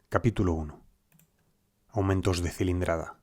Capítulo 1. Aumentos de cilindrada.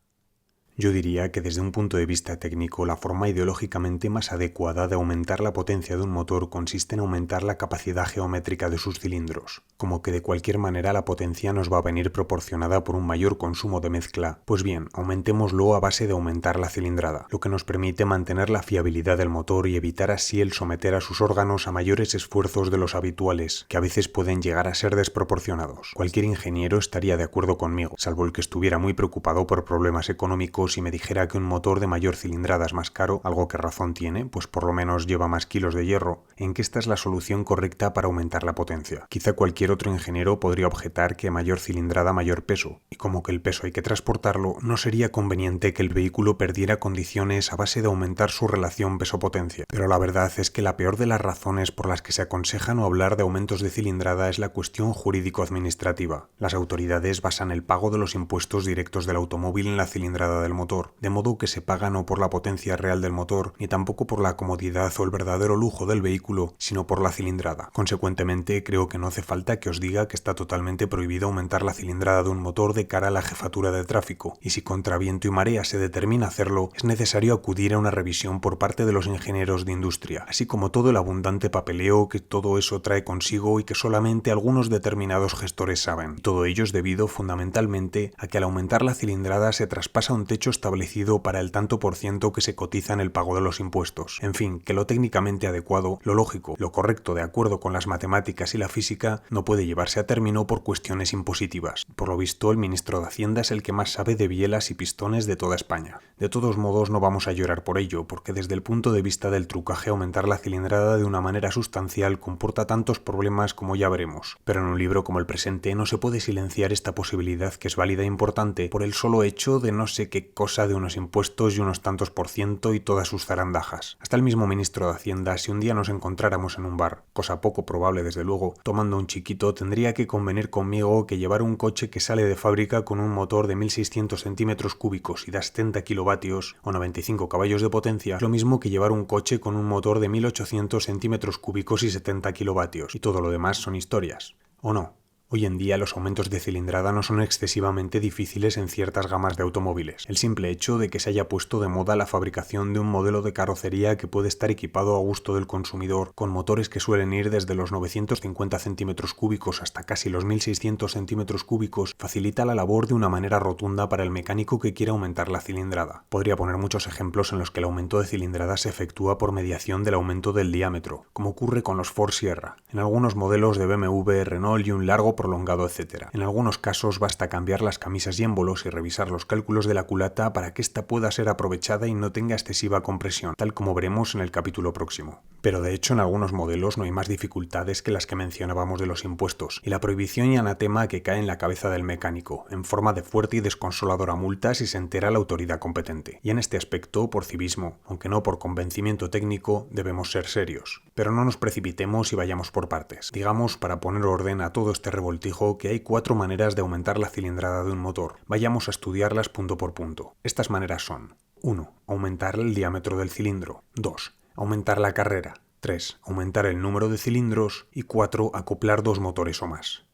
Yo diría que desde un punto de vista técnico, la forma ideológicamente más adecuada de aumentar la potencia de un motor consiste en aumentar la capacidad geométrica de sus cilindros. Como que de cualquier manera la potencia nos va a venir proporcionada por un mayor consumo de mezcla, pues bien, aumentémoslo a base de aumentar la cilindrada, lo que nos permite mantener la fiabilidad del motor y evitar así el someter a sus órganos a mayores esfuerzos de los habituales, que a veces pueden llegar a ser desproporcionados. Cualquier ingeniero estaría de acuerdo conmigo, salvo el que estuviera muy preocupado por problemas económicos y me dijera que un motor de mayor cilindrada es más caro, algo que razón tiene, pues por lo menos lleva más kilos de hierro, en que esta es la solución correcta para aumentar la potencia. Quizá cualquier otro ingeniero podría objetar que mayor cilindrada mayor peso, y como que el peso hay que transportarlo, no sería conveniente que el vehículo perdiera condiciones a base de aumentar su relación peso-potencia. Pero la verdad es que la peor de las razones por las que se aconseja no hablar de aumentos de cilindrada es la cuestión jurídico-administrativa. Las autoridades basan el pago de los impuestos directos del automóvil en la cilindrada del motor, de modo que se paga no por la potencia real del motor, ni tampoco por la comodidad o el verdadero lujo del vehículo, sino por la cilindrada. Consecuentemente, creo que no hace falta que os diga que está totalmente prohibido aumentar la cilindrada de un motor de cara a la jefatura de tráfico, y si contra viento y marea se determina hacerlo, es necesario acudir a una revisión por parte de los ingenieros de industria, así como todo el abundante papeleo que todo eso trae consigo y que solamente algunos determinados gestores saben. Todo ello es debido fundamentalmente a que al aumentar la cilindrada se traspasa un techo establecido para el tanto por ciento que se cotiza en el pago de los impuestos. En fin, que lo técnicamente adecuado, lo lógico, lo correcto de acuerdo con las matemáticas y la física no puede llevarse a término por cuestiones impositivas. Por lo visto, el ministro de Hacienda es el que más sabe de bielas y pistones de toda España. De todos modos, no vamos a llorar por ello, porque desde el punto de vista del trucaje aumentar la cilindrada de una manera sustancial comporta tantos problemas como ya veremos. Pero en un libro como el presente no se puede silenciar esta posibilidad que es válida e importante por el solo hecho de no sé qué cosa de unos impuestos y unos tantos por ciento y todas sus zarandajas. Hasta el mismo ministro de Hacienda, si un día nos encontráramos en un bar, cosa poco probable desde luego, tomando un chiquito, tendría que convenir conmigo que llevar un coche que sale de fábrica con un motor de 1600 centímetros cúbicos y da 70 kilovatios o 95 caballos de potencia es lo mismo que llevar un coche con un motor de 1800 centímetros cúbicos y 70 kilovatios, y todo lo demás son historias. ¿O no? Hoy en día los aumentos de cilindrada no son excesivamente difíciles en ciertas gamas de automóviles. El simple hecho de que se haya puesto de moda la fabricación de un modelo de carrocería que puede estar equipado a gusto del consumidor, con motores que suelen ir desde los 950 centímetros cúbicos hasta casi los 1600 centímetros cúbicos, facilita la labor de una manera rotunda para el mecánico que quiera aumentar la cilindrada. Podría poner muchos ejemplos en los que el aumento de cilindrada se efectúa por mediación del aumento del diámetro, como ocurre con los Ford Sierra, en algunos modelos de BMW, Renault y un largo prolongado, etc. En algunos casos basta cambiar las camisas y émbolos y revisar los cálculos de la culata para que ésta pueda ser aprovechada y no tenga excesiva compresión, tal como veremos en el capítulo próximo. Pero de hecho en algunos modelos no hay más dificultades que las que mencionábamos de los impuestos, y la prohibición y anatema que cae en la cabeza del mecánico, en forma de fuerte y desconsoladora multa si se entera la autoridad competente. Y en este aspecto, por civismo, aunque no por convencimiento técnico, debemos ser serios. Pero no nos precipitemos y vayamos por partes. Digamos, para poner orden a todo este revoltijo, que hay 4 maneras de aumentar la cilindrada de un motor. Vayamos a estudiarlas punto por punto. Estas maneras son: 1. Aumentar el diámetro del cilindro. 2. Aumentar la carrera. 3. Aumentar el número de cilindros. Y 4. Acoplar 2 motores o más.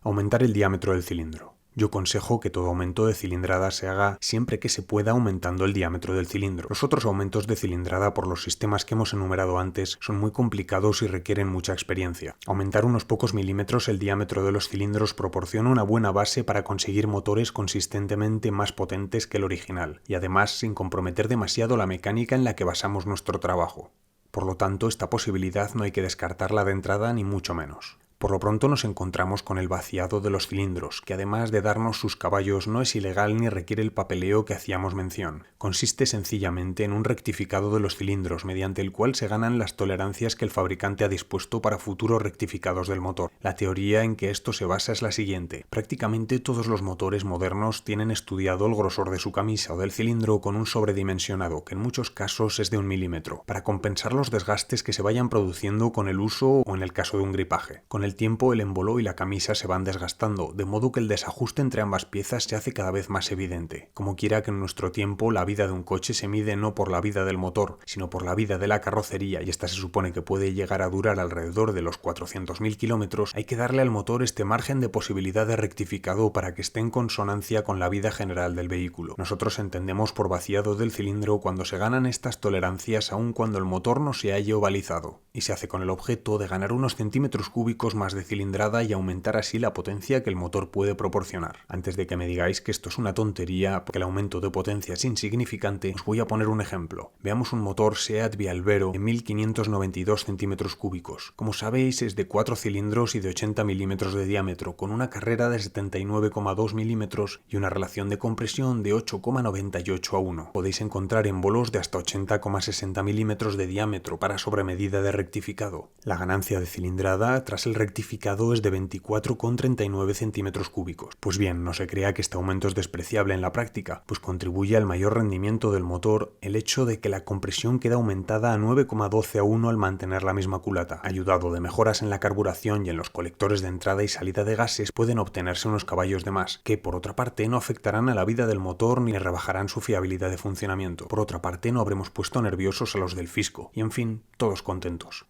Aumentar el diámetro del cilindro. Yo aconsejo que todo aumento de cilindrada se haga siempre que se pueda aumentando el diámetro del cilindro. Los otros aumentos de cilindrada por los sistemas que hemos enumerado antes son muy complicados y requieren mucha experiencia. Aumentar unos pocos milímetros el diámetro de los cilindros proporciona una buena base para conseguir motores consistentemente más potentes que el original, y además sin comprometer demasiado la mecánica en la que basamos nuestro trabajo. Por lo tanto, esta posibilidad no hay que descartarla de entrada ni mucho menos. Por lo pronto nos encontramos con el vaciado de los cilindros, que además de darnos sus caballos no es ilegal ni requiere el papeleo que hacíamos mención. Consiste sencillamente en un rectificado de los cilindros, mediante el cual se ganan las tolerancias que el fabricante ha dispuesto para futuros rectificados del motor. La teoría en que esto se basa es la siguiente: prácticamente todos los motores modernos tienen estudiado el grosor de su camisa o del cilindro con un sobredimensionado, que en muchos casos es de 1 milímetro, para compensar los desgastes que se vayan produciendo con el uso o en el caso de un gripaje. Con el tiempo el émbolo y la camisa se van desgastando, de modo que el desajuste entre ambas piezas se hace cada vez más evidente. Como quiera que en nuestro tiempo la vida de un coche se mide no por la vida del motor, sino por la vida de la carrocería, y esta se supone que puede llegar a durar alrededor de los 400.000 kilómetros, hay que darle al motor este margen de posibilidad de rectificado para que esté en consonancia con la vida general del vehículo. Nosotros entendemos por vaciado del cilindro cuando se ganan estas tolerancias aun cuando el motor no se haya ovalizado, y se hace con el objeto de ganar unos centímetros cúbicos más de cilindrada y aumentar así la potencia que el motor puede proporcionar. Antes de que me digáis que esto es una tontería, porque el aumento de potencia es insignificante, os voy a poner un ejemplo. Veamos un motor SEAT Bialbero de 1592 centímetros cúbicos. Como sabéis, es de 4 cilindros y de 80 milímetros de diámetro, con una carrera de 79,2 milímetros y una relación de compresión de 8,98 a 1. Podéis encontrar émbolos de hasta 80,60 milímetros de diámetro para sobremedida de rectificado. La ganancia de cilindrada tras el rectificado es de 24,39 centímetros cúbicos. Pues bien, no se crea que este aumento es despreciable en la práctica, pues contribuye al mayor rendimiento del motor el hecho de que la compresión queda aumentada a 9,12 a 1 al mantener la misma culata. Ayudado de mejoras en la carburación y en los colectores de entrada y salida de gases, pueden obtenerse unos caballos de más, que por otra parte no afectarán a la vida del motor ni rebajarán su fiabilidad de funcionamiento. Por otra parte, no habremos puesto nerviosos a los del fisco, y en fin, todos contentos.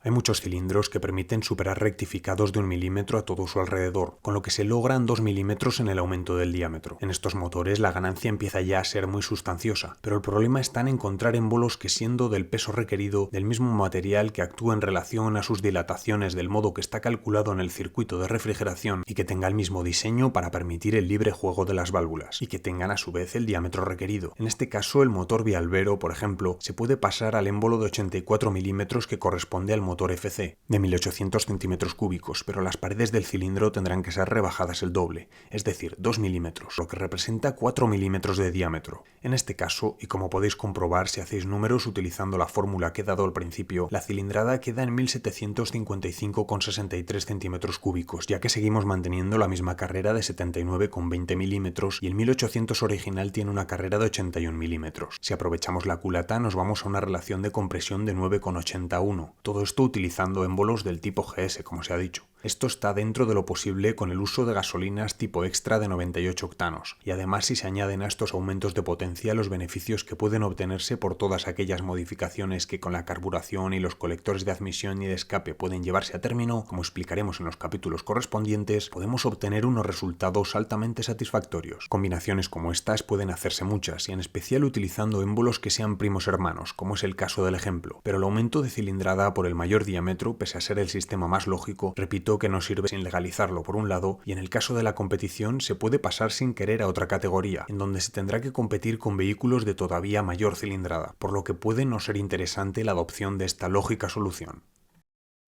Hay muchos cilindros que permiten superar rectificados de 1 milímetro a todo su alrededor, con lo que se logran 2 milímetros en el aumento del diámetro. En estos motores la ganancia empieza ya a ser muy sustanciosa, pero el problema está en encontrar émbolos que, siendo del peso requerido, del mismo material, que actúe en relación a sus dilataciones del modo que está calculado en el circuito de refrigeración y que tenga el mismo diseño para permitir el libre juego de las válvulas, y que tengan a su vez el diámetro requerido. En este caso, el motor Bialbero, por ejemplo, se puede pasar al émbolo de 84 milímetros que corresponde al motor FC, de 1800 centímetros cúbicos, pero las paredes del cilindro tendrán que ser rebajadas el doble, es decir, 2 milímetros, lo que representa 4 milímetros de diámetro. En este caso, y como podéis comprobar si hacéis números utilizando la fórmula que he dado al principio, la cilindrada queda en 1755,63 centímetros cúbicos, ya que seguimos manteniendo la misma carrera de 79,20 milímetros y el 1800 original tiene una carrera de 81 milímetros. Si aprovechamos la culata, nos vamos a una relación de compresión de 9,80 a 1. Todo esto utilizando émbolos del tipo GS, como se ha dicho. Esto está dentro de lo posible con el uso de gasolinas tipo extra de 98 octanos, y además si se añaden a estos aumentos de potencia los beneficios que pueden obtenerse por todas aquellas modificaciones que con la carburación y los colectores de admisión y de escape pueden llevarse a término, como explicaremos en los capítulos correspondientes, podemos obtener unos resultados altamente satisfactorios. Combinaciones como estas pueden hacerse muchas, y en especial utilizando émbolos que sean primos hermanos, como es el caso del ejemplo, pero el aumento de cilindrada por el mayor diámetro, pese a ser el sistema más lógico, repito que no sirve sin legalizarlo por un lado, y en el caso de la competición se puede pasar sin querer a otra categoría, en donde se tendrá que competir con vehículos de todavía mayor cilindrada, por lo que puede no ser interesante la adopción de esta lógica solución.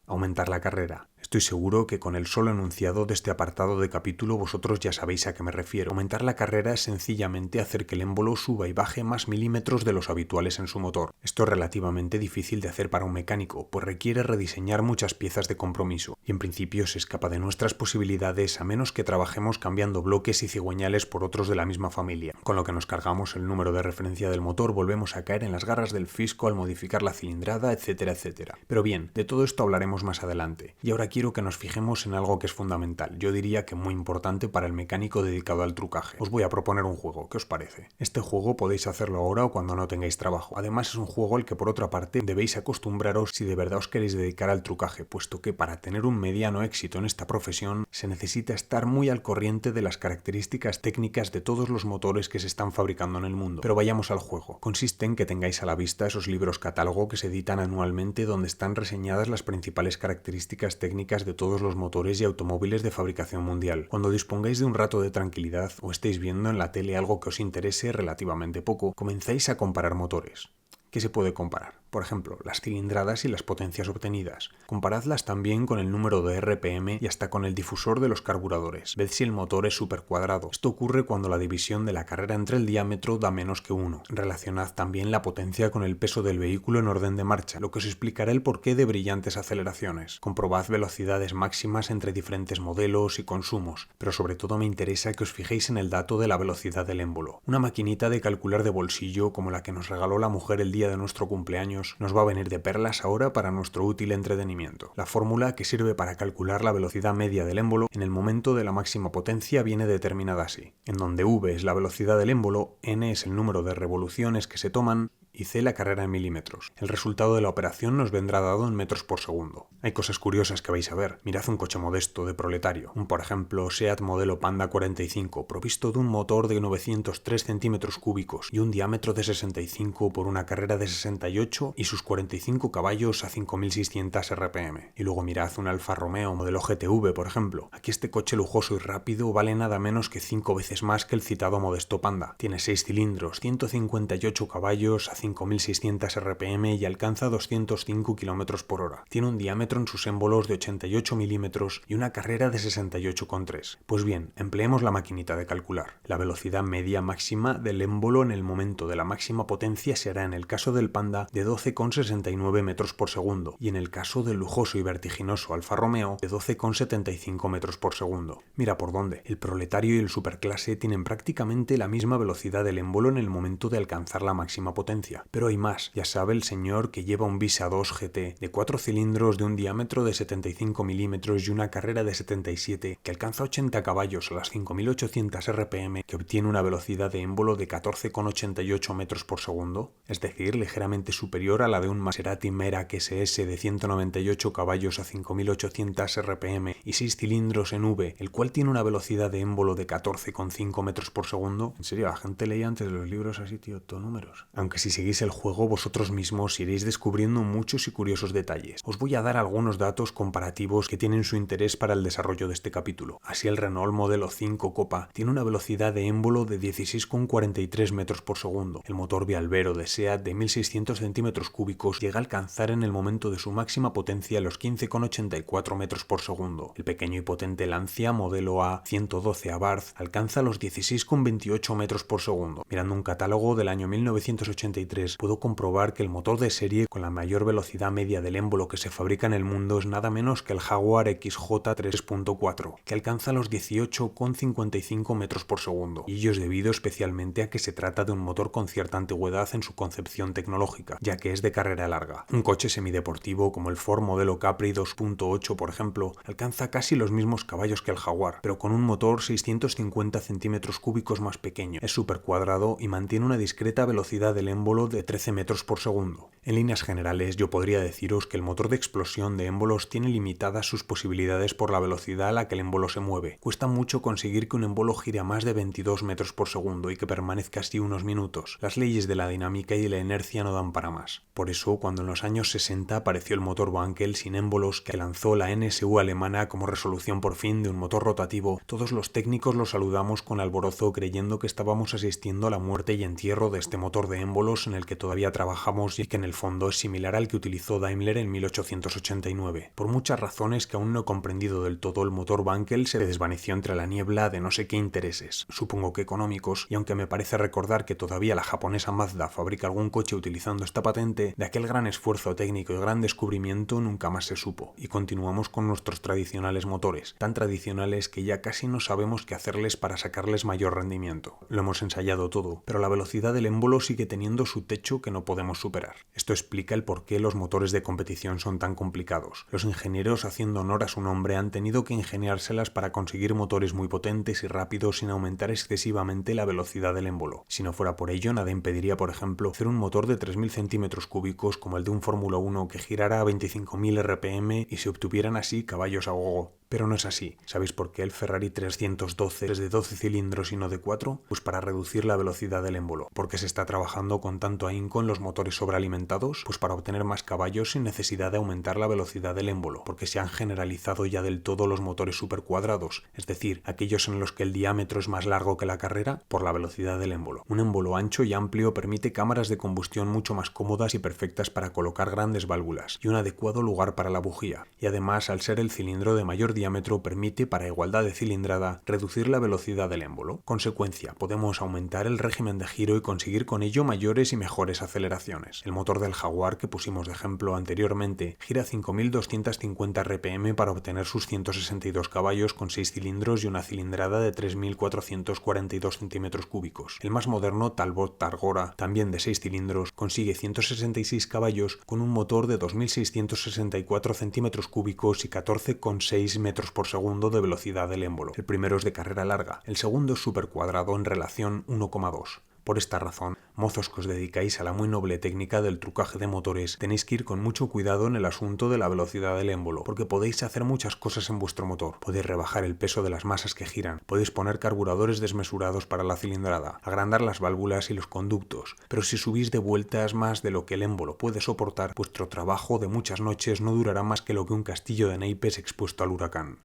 Aumentar la carrera. Estoy seguro que con el solo enunciado de este apartado de capítulo vosotros ya sabéis a qué me refiero. Aumentar la carrera es sencillamente hacer que el émbolo suba y baje más milímetros de los habituales en su motor. Esto es relativamente difícil de hacer para un mecánico, pues requiere rediseñar muchas piezas de compromiso, y en principio se escapa de nuestras posibilidades a menos que trabajemos cambiando bloques y cigüeñales por otros de la misma familia. Con lo que nos cargamos el número de referencia del motor, volvemos a caer en las garras del fisco al modificar la cilindrada, etcétera, etcétera. Pero bien, de todo esto hablaremos más adelante. Y ahora quiero que nos fijemos en algo que es fundamental, yo diría que muy importante para el mecánico dedicado al trucaje. Os voy a proponer un juego, ¿qué os parece? Este juego podéis hacerlo ahora o cuando no tengáis trabajo. Además es un juego al que por otra parte debéis acostumbraros si de verdad os queréis dedicar al trucaje, puesto que para tener un mediano éxito en esta profesión se necesita estar muy al corriente de las características técnicas de todos los motores que se están fabricando en el mundo. Pero vayamos al juego. Consiste en que tengáis a la vista esos libros catálogo que se editan anualmente donde están reseñadas las principales características técnicas de todos los motores y automóviles de fabricación mundial. Cuando dispongáis de un rato de tranquilidad o estéis viendo en la tele algo que os interese relativamente poco, comenzáis a comparar motores. ¿Qué se puede comparar? Por ejemplo, las cilindradas y las potencias obtenidas. Comparadlas también con el número de RPM y hasta con el difusor de los carburadores. Ved si el motor es supercuadrado. Esto ocurre cuando la división de la carrera entre el diámetro da menos que 1. Relacionad también la potencia con el peso del vehículo en orden de marcha, lo que os explicará el porqué de brillantes aceleraciones. Comprobad velocidades máximas entre diferentes modelos y consumos, pero sobre todo me interesa que os fijéis en el dato de la velocidad del émbolo. Una maquinita de calcular de bolsillo como la que nos regaló la mujer el día de nuestro cumpleaños años, nos va a venir de perlas ahora para nuestro útil entretenimiento. La fórmula que sirve para calcular la velocidad media del émbolo en el momento de la máxima potencia viene determinada así, en donde v es la velocidad del émbolo, n es el número de revoluciones que se toman y c la carrera en milímetros. El resultado de la operación nos vendrá dado en metros por segundo. Hay cosas curiosas que vais a ver. Mirad un coche modesto de proletario, por ejemplo SEAT modelo Panda 45, provisto de un motor de 903 centímetros cúbicos y un diámetro de 65 por una carrera de 68 y sus 45 caballos a 5600 RPM. Y luego mirad un Alfa Romeo modelo GTV, por ejemplo. Aquí este coche lujoso y rápido vale nada menos que 5 veces más que el citado modesto Panda. Tiene 6 cilindros, 158 caballos a 5600 RPM y alcanza 205 km por hora. Tiene un diámetro en sus émbolos de 88 milímetros y una carrera de 68,3. Pues bien, empleemos la maquinita de calcular. La velocidad media máxima del émbolo en el momento de la máxima potencia será en el caso del Panda de 12,69 metros por segundo y en el caso del lujoso y vertiginoso Alfa Romeo de 12,75 metros por segundo. Mira por dónde. El proletario y el superclase tienen prácticamente la misma velocidad del émbolo en el momento de alcanzar la máxima potencia. Pero hay más, ya sabe el señor que lleva un Visa 2 GT de 4 cilindros de un diámetro de 75 milímetros y una carrera de 77 que alcanza 80 caballos a las 5800 RPM, que obtiene una velocidad de émbolo de 14,88 metros por segundo, es decir, ligeramente superior a la de un Maserati Merak SS de 198 caballos a 5800 RPM y 6 cilindros en V, el cual tiene una velocidad de émbolo de 14,5 metros por segundo. En serio, la gente leía antes de los libros así, tío, todo números. Aunque si seguís el juego vosotros mismos iréis descubriendo muchos y curiosos detalles. Os voy a dar algunos datos comparativos que tienen su interés para el desarrollo de este capítulo. Así el Renault modelo 5 Copa tiene una velocidad de émbolo de 16,43 metros por segundo. El motor bialbero de SEAT de 1600 centímetros cúbicos llega a alcanzar en el momento de su máxima potencia los 15,84 metros por segundo. El pequeño y potente Lancia modelo A112 Abarth alcanza los 16,28 metros por segundo. Mirando un catálogo del año 1983 puedo comprobar que el motor de serie con la mayor velocidad media del émbolo que se fabrica en el mundo es nada menos que el Jaguar XJ 3.4, que alcanza los 18,55 metros por segundo, y ello es debido especialmente a que se trata de un motor con cierta antigüedad en su concepción tecnológica, ya que es de carrera larga. Un coche semideportivo como el Ford modelo Capri 2.8, por ejemplo, alcanza casi los mismos caballos que el Jaguar, pero con un motor 650 centímetros cúbicos más pequeño. Es súper cuadrado y mantiene una discreta velocidad del émbolo de 13 metros por segundo. En líneas generales, yo podría deciros que el motor de explosión de émbolos tiene limitadas sus posibilidades por la velocidad a la que el émbolo se mueve. Cuesta mucho conseguir que un émbolo gire a más de 22 metros por segundo y que permanezca así unos minutos. Las leyes de la dinámica y de la inercia no dan para más. Por eso, cuando en los años 60 apareció el motor Wankel sin émbolos que lanzó la NSU alemana como resolución por fin de un motor rotativo, todos los técnicos lo saludamos con alborozo creyendo que estábamos asistiendo a la muerte y entierro de este motor de émbolos en el que todavía trabajamos y que en el fondo es similar al que utilizó Daimler en 1889. Por muchas razones que aún no he comprendido del todo, el motor Wankel se desvaneció entre la niebla de no sé qué intereses, supongo que económicos, y aunque me parece recordar que todavía la japonesa Mazda fabrica algún coche utilizando esta patente, de aquel gran esfuerzo técnico y gran descubrimiento nunca más se supo, y continuamos con nuestros tradicionales motores, tan tradicionales que ya casi no sabemos qué hacerles para sacarles mayor rendimiento. Lo hemos ensayado todo, pero la velocidad del émbolo sigue teniendo su techo que no podemos superar. Esto explica el por qué los motores de competición son tan complicados. Los ingenieros, haciendo honor a su nombre, han tenido que ingeniárselas para conseguir motores muy potentes y rápidos sin aumentar excesivamente la velocidad del émbolo. Si no fuera por ello, nada impediría, por ejemplo, hacer un motor de 3000 centímetros cúbicos como el de un Fórmula 1 que girara a 25.000 RPM y se obtuvieran así caballos a gogo. Pero no es así. ¿Sabéis por qué el Ferrari 312 es de 12 cilindros y no de 4? Pues para reducir la velocidad del émbolo. ¿Por qué se está trabajando con tanto ahínco en los motores sobrealimentados? Pues para obtener más caballos sin necesidad de aumentar la velocidad del émbolo, porque se han generalizado ya del todo los motores supercuadrados, es decir, aquellos en los que el diámetro es más largo que la carrera por la velocidad del émbolo. Un émbolo ancho y amplio permite cámaras de combustión mucho más cómodas y perfectas para colocar grandes válvulas y un adecuado lugar para la bujía, y además al ser el cilindro de mayor diámetro diámetro permite, para igualdad de cilindrada, reducir la velocidad del émbolo. Consecuencia, podemos aumentar el régimen de giro y conseguir con ello mayores y mejores aceleraciones. El motor del Jaguar que pusimos de ejemplo anteriormente gira 5.250 RPM para obtener sus 162 caballos con 6 cilindros y una cilindrada de 3.442 centímetros cúbicos. El más moderno, Talbot Targora, también de 6 cilindros, consigue 166 caballos con un motor de 2.664 centímetros cúbicos y 14,6 metros por segundo de velocidad del émbolo. El primero es de carrera larga, el segundo es supercuadrado en relación 1,2. Por esta razón, mozos que os dedicáis a la muy noble técnica del trucaje de motores, tenéis que ir con mucho cuidado en el asunto de la velocidad del émbolo, porque podéis hacer muchas cosas en vuestro motor. Podéis rebajar el peso de las masas que giran, podéis poner carburadores desmesurados para la cilindrada, agrandar las válvulas y los conductos, pero si subís de vueltas más de lo que el émbolo puede soportar, vuestro trabajo de muchas noches no durará más que lo que un castillo de naipes expuesto al huracán.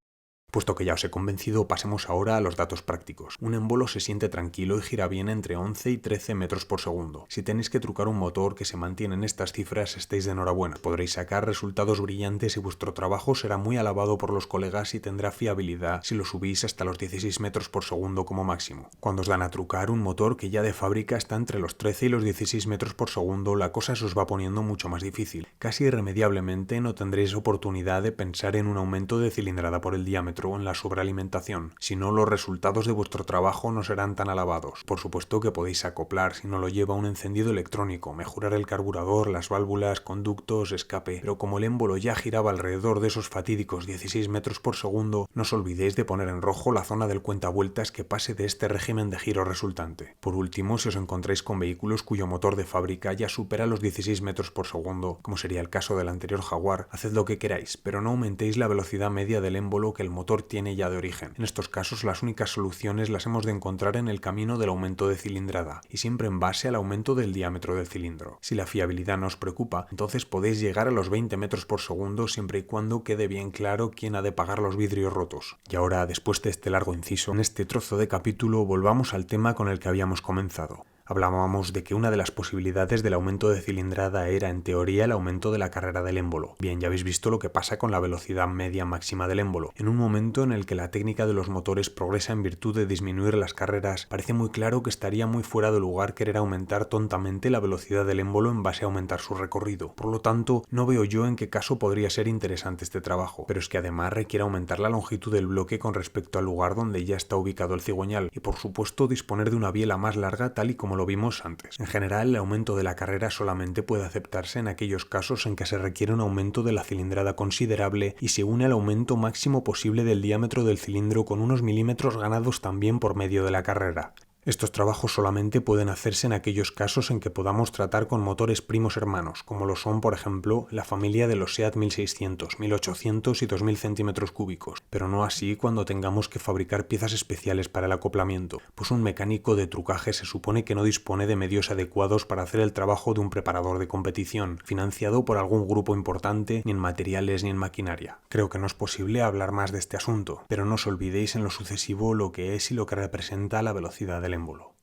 Puesto que ya os he convencido, pasemos ahora a los datos prácticos. Un émbolo se siente tranquilo y gira bien entre 11 y 13 metros por segundo. Si tenéis que trucar un motor que se mantiene en estas cifras, estáis de enhorabuena. Podréis sacar resultados brillantes y vuestro trabajo será muy alabado por los colegas y tendrá fiabilidad si lo subís hasta los 16 metros por segundo como máximo. Cuando os dan a trucar un motor que ya de fábrica está entre los 13 y los 16 metros por segundo, la cosa se os va poniendo mucho más difícil. Casi irremediablemente no tendréis oportunidad de pensar en un aumento de cilindrada por el diámetro en la sobrealimentación, si no los resultados de vuestro trabajo no serán tan alabados. Por supuesto que podéis acoplar si no lo lleva un encendido electrónico, mejorar el carburador, las válvulas, conductos, escape, pero como el émbolo ya giraba alrededor de esos fatídicos 16 metros por segundo, no os olvidéis de poner en rojo la zona del cuentavueltas que pase de este régimen de giro resultante. Por último, si os encontráis con vehículos cuyo motor de fábrica ya supera los 16 metros por segundo, como sería el caso del anterior Jaguar, haced lo que queráis, pero no aumentéis la velocidad media del émbolo que el motor tiene ya de origen. En estos casos las únicas soluciones las hemos de encontrar en el camino del aumento de cilindrada y siempre en base al aumento del diámetro del cilindro. Si la fiabilidad no os preocupa, entonces podéis llegar a los 20 metros por segundo siempre y cuando quede bien claro quién ha de pagar los vidrios rotos. Y ahora, después de este largo inciso, en este trozo de capítulo volvamos al tema con el que habíamos comenzado. Hablábamos de que una de las posibilidades del aumento de cilindrada era, en teoría, el aumento de la carrera del émbolo. Bien, ya habéis visto lo que pasa con la velocidad media máxima del émbolo. En un momento en el que la técnica de los motores progresa en virtud de disminuir las carreras, parece muy claro que estaría muy fuera de lugar querer aumentar tontamente la velocidad del émbolo en base a aumentar su recorrido. Por lo tanto, no veo yo en qué caso podría ser interesante este trabajo, pero es que además requiere aumentar la longitud del bloque con respecto al lugar donde ya está ubicado el cigüeñal y, por supuesto, disponer de una biela más larga tal y como lo vimos antes. En general, el aumento de la carrera solamente puede aceptarse en aquellos casos en que se requiere un aumento de la cilindrada considerable y se une al aumento máximo posible del diámetro del cilindro con unos milímetros ganados también por medio de la carrera. Estos trabajos solamente pueden hacerse en aquellos casos en que podamos tratar con motores primos hermanos, como lo son, por ejemplo, la familia de los SEAT 1600, 1800 y 2000 centímetros cúbicos, pero no así cuando tengamos que fabricar piezas especiales para el acoplamiento, pues un mecánico de trucaje se supone que no dispone de medios adecuados para hacer el trabajo de un preparador de competición, financiado por algún grupo importante, ni en materiales ni en maquinaria. Creo que no es posible hablar más de este asunto, pero no os olvidéis en lo sucesivo lo que es y lo que representa la velocidad del émbolo.